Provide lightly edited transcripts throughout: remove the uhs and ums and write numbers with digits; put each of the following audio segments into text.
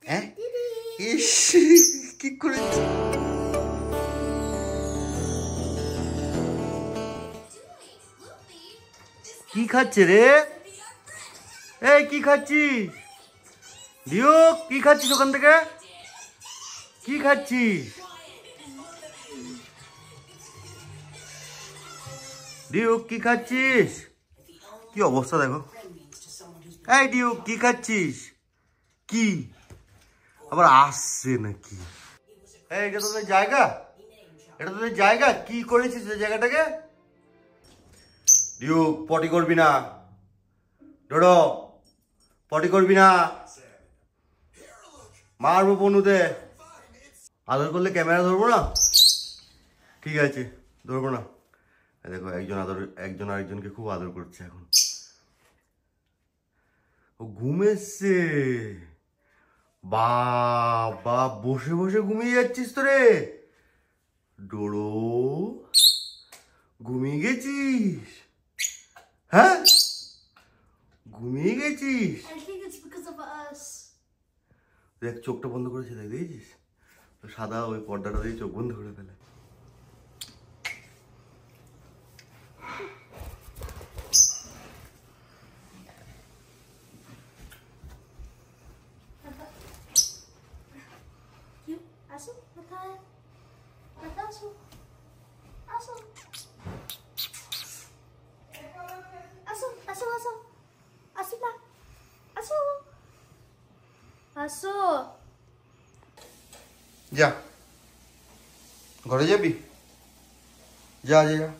হ্যাঁ ইস কি করে কি খাচ্ছে রে? এই কি খাচ্ছিস? দিও কি খাচ্ছিস ওখান থেকে? কি খাচ্ছিস? দিও কি খাচ্ছিস? কি অবস্থা দেখো। এই দিও কি খাচ্ছিস? কি আবার আসছে নাকি? এই এটা তোদের জায়গা, এটা তোদের জায়গা। কি করেছিস ওই জায়গাটাকে? দিও পটি করবি না, ডোডো পটি করবি না, মারবো বনুতে। আদর করলে ক্যামেরা ধরবো না? ঠিক আছে ধরবো না। দেখো একজন আরেকজনকে খুব আদর করছে এখন। ও ঘুমেছে। বাবা বসে বসে ঘুমিয়ে যাচ্ছিস তো রে ডোডো? ঘুমিয়ে গেছিস? হ্যাঁ ঘুমিয়ে গেছিস? দেখ চোখটা বন্ধ করেছে, দেখ দেখেছিস? সাদা ওই পর্দাটা দিয়ে চোখ বন্ধ করে ফেলে। যা ঘরে যাবি? যা যা যা।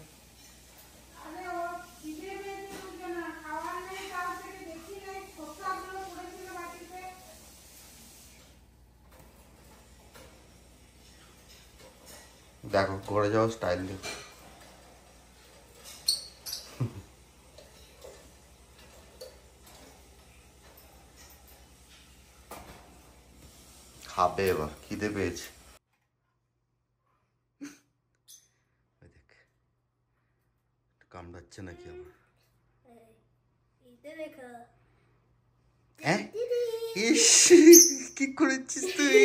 দেখো ঘরে যাওয়ার স্টাইল দেখো। খাবে এবার, খিদে পেয়েছে। কামড়াচ্ছে নাকি আবার? হ্যাঁ ইস কি করেছিস তুই?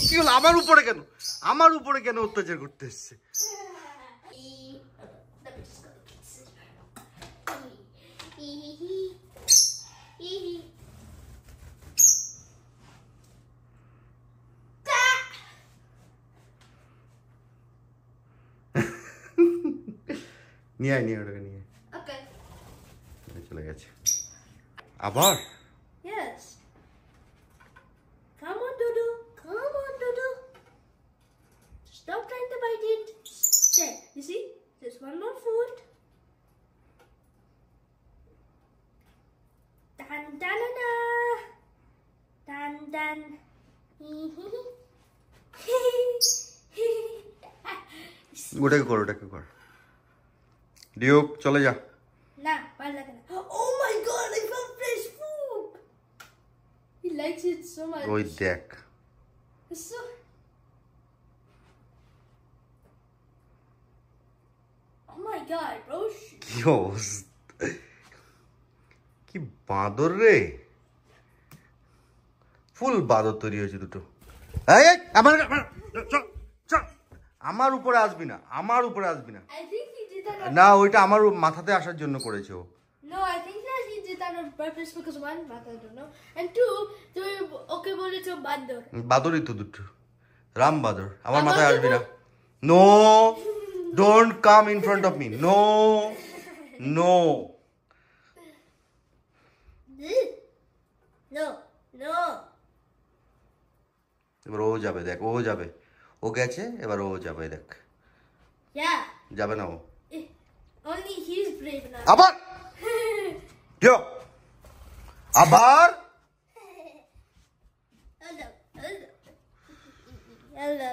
কি হলো? আমার উপরে কেন, আমার উপরে কেন অত্যাচার করতে এসছে? নিয়ে আয়, নিয়ে ওটাকে নিয়ে চলে গেছে আবার। Yes. Come on, Dodo. Come on, Dodo. Stop trying to bite it. There. You see? There's one more food. Dun dun dun dun. Dun dun. ওটাকে কর, ওটাকে কর। ডিউক চলে যা। না ভালো লাগে না। Oh my god, I found fresh food. He likes it so much. ওই দেখ। It's so... Oh my god, bro. কি অবস্থা, কি বাঁদর রে, ফুল বাঁদর তৈরি হয়েছে দুটো। আমার উপরে আসবি না, আমার উপরে আসবি না। I think he did that on... না ওইটা আমার মাথাতে আসার জন্য করেছে ও। No, I think that he did that on purpose because one, I don't know, and two, তুই ওকে বলেছো বাঁদর। বাঁদরই তো দুটো, রাম বাঁদর। আমার মাথায় আসবি না। No don't come in front of me, no no. No, no. এবার ও যাবে, দেখ ও যাবে, ও গেছে এবার ও যাবে, দেখ। Yeah. যাবে না ও। Only he's brave enough. আবার যাও, আবার Hello.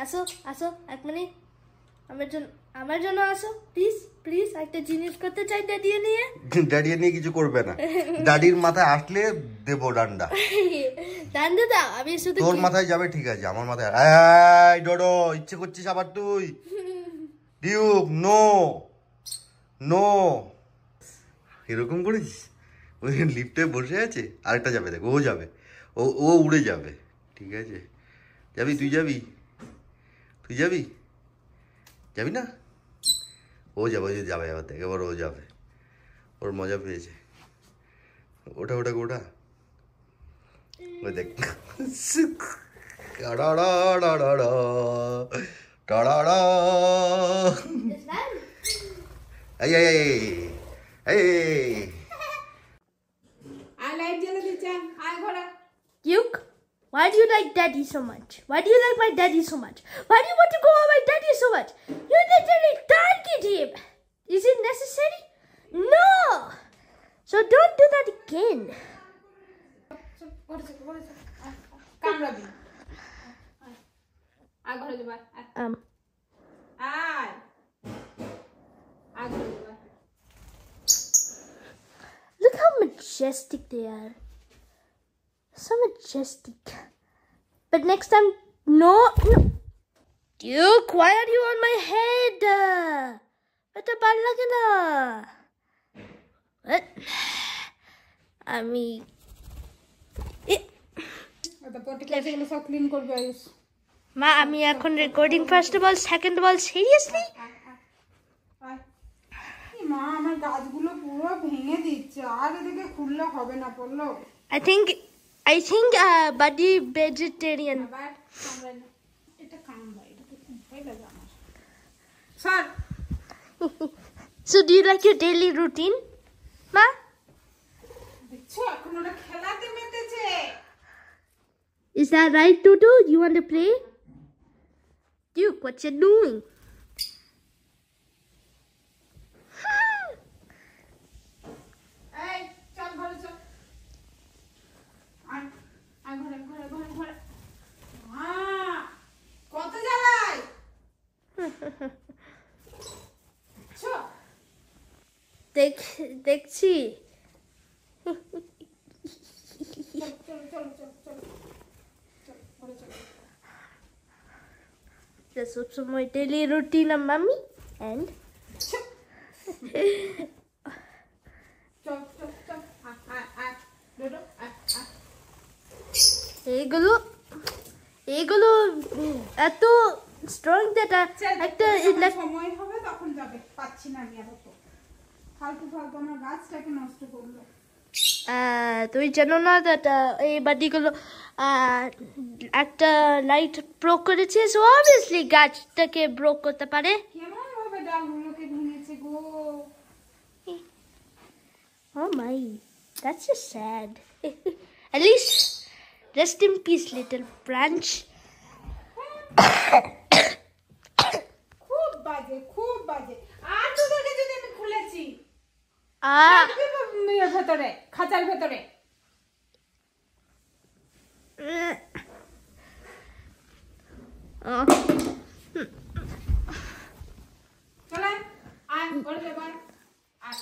আসো আসো এক মিনিট, আমার জন্য আসো প্লিজ প্লিজ। একটা জিনিস করতে চাই ড্যাডিয়ে নিয়ে। ড্যাডিয়ে নিয়ে কিছু করবে না, ড্যাডির মাথায় আসলে দেবো ডান্ডা। ডান্ডা দাও, আমি শুধু তোর মাথায় যাবে ঠিক আছে, আমার মাথায়। এই ডোডো ইচ্ছে করছিস আবার তুই? ডিউক নো নো, এরকম করিস? ওই লিফটে বসে আছে, আরেকটা যাবে দেখো, ও যাবে, ও ও উড়ে যাবে। ঠিক আছে, যাবি তুই, যাবি তুই, যাবি যাবি না? ও যাবে, ওই যাবে, আবার দেখ এবার ও যাবে, ওর মজা পেয়েছে। ওটা ওটা ওটা ওই দেখ, এই এই এই এই Duke, why do you like Daddy so much? Why do you like my daddy so much? Why do you want to go on my daddy so much? You literally target him. Is it necessary? No. So don't do that again. Look how majestic they are. So majestic. But next time, no. Duke, why are you on my head? What a bad lagna. What? I mean, Ma, আমি এখন recording first of all, second of all seriously মা আমার গাছগুলো পুরো ভেঙে দিচ্ছে, আর এদিকে খুললে হবে না পড়লো। I think buddy vegetarian. এটা কামড়া, এটা তো ভয় লাগে আমার। Sir, So do you like your daily routine, Ma? দেখছো এখন ওরা খেলাতে মেতেছে। Is that right, Tutu? You want to play? Duke, what you doing? এই চল ঘরে চল, আয় আয় ঘরে ঘরে ঘরে ঘরে। মা কত জ্বালাই দেখছি। চল চল চল চল চল ঘরে চল। That's also my daily routine, mommy. And চল চল চল, আয় আয় আয় ডোডো আয় আয়। এইগুলো এত স্ট্রং যেটা একটা সময় হবে তখন যাবে, পাচ্ছি না আমি আবার, তো ফালতু ফালতু আমার গাছটাকে নষ্ট করলো। তুই জানো না এই বাটিগুলো একটা লাইট ব্রোক করেছে, সো অবভিয়াসলি গাছটাকে ব্রোক করতে পারে। কেমন ভাবে ডালগুলোকে ভেঙেছে গো। Oh my, that's just sad. At least rest in peace, little branch. খুব বাজে, খুব বাজে। আর তোদেরকে যদি আমি খুলেছি ভেতরে, খাঁচার ভেতরে। চলে আয় ঘরে যাবার, আয়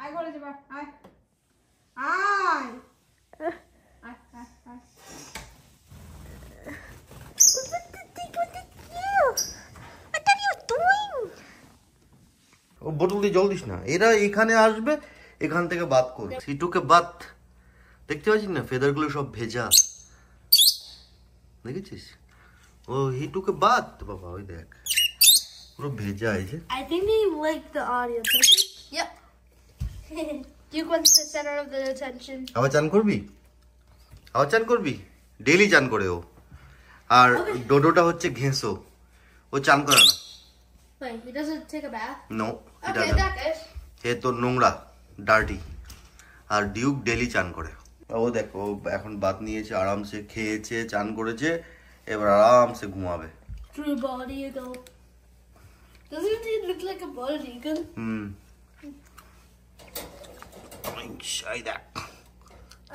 আয় ঘরে যাবার, আয় আয় আয় আয় আয়। What are you doing? ও বোতল দিয়ে জল দিস না, এরা এখানে আসবে, এখান থেকে বাত করবে। সিটুকে বাত দেখতে পাচ্ছিস না, ফেদারগুলো সব ভেজা, দেখেছিস? ও হিটুকে বাত বাবা, ওই দেখ পুরো ভেজা। এই যে I think they like the audio. Yep. Duke wants the center of the attention. আবার চান করবি, আবার চান করবি, ডেইলি চান করে ও। আর ডোডোটা হচ্ছে ঘেঁষো, ও চান করে না। Wait, he doesn't take a bath? No, Okay, that is. এ তো নোংরা, ডার্টি। আর ডিউক ডেইলি চান করে। ও দেখো, ও এখন বাত নিয়েছে, আরামসে খেয়েছে, চান করেছে, এবার আরামসে ঘুমাবে। True bald eagle. Doesn't he look like a bald eagle? এই দেখ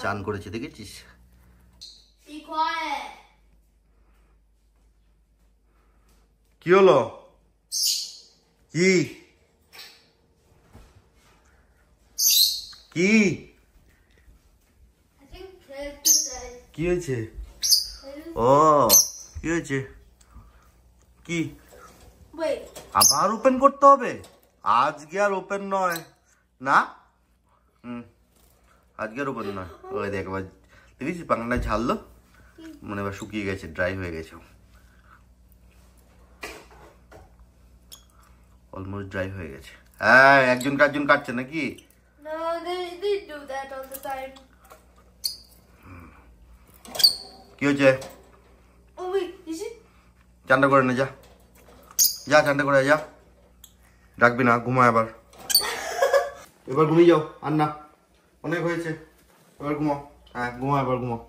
চান করেছে, দেখেছিস? Be quiet. কি হলো? কি কি I think Predator said. কি হয়েছে? ও কি হয়েছে? কি Wait. আবার ওপেন করতে হবে? আজকে আর ওপেন নয়, না আজকের উপর নয়। ওই দেখ এবার দেখেছিস পাখানটা ঝাললো, মানে এবার শুকিয়ে গেছে, ড্রাই হয়ে গেছে, অলমোস্ট ড্রাই হয়ে গেছে। হ্যাঁ একজন কাটছে নাকি? No, they do that all the time. কি হচ্ছে? Oh wait, is it? চানটা করে নে, যা যা চানটা করে যা, ডাকবি না, ঘুমা এবার, এবার ঘুমিয়ে যাও, আর না অনেক হয়েছে, এবার ঘুমাও। হ্যাঁ ঘুমাও, এবার ঘুমাও।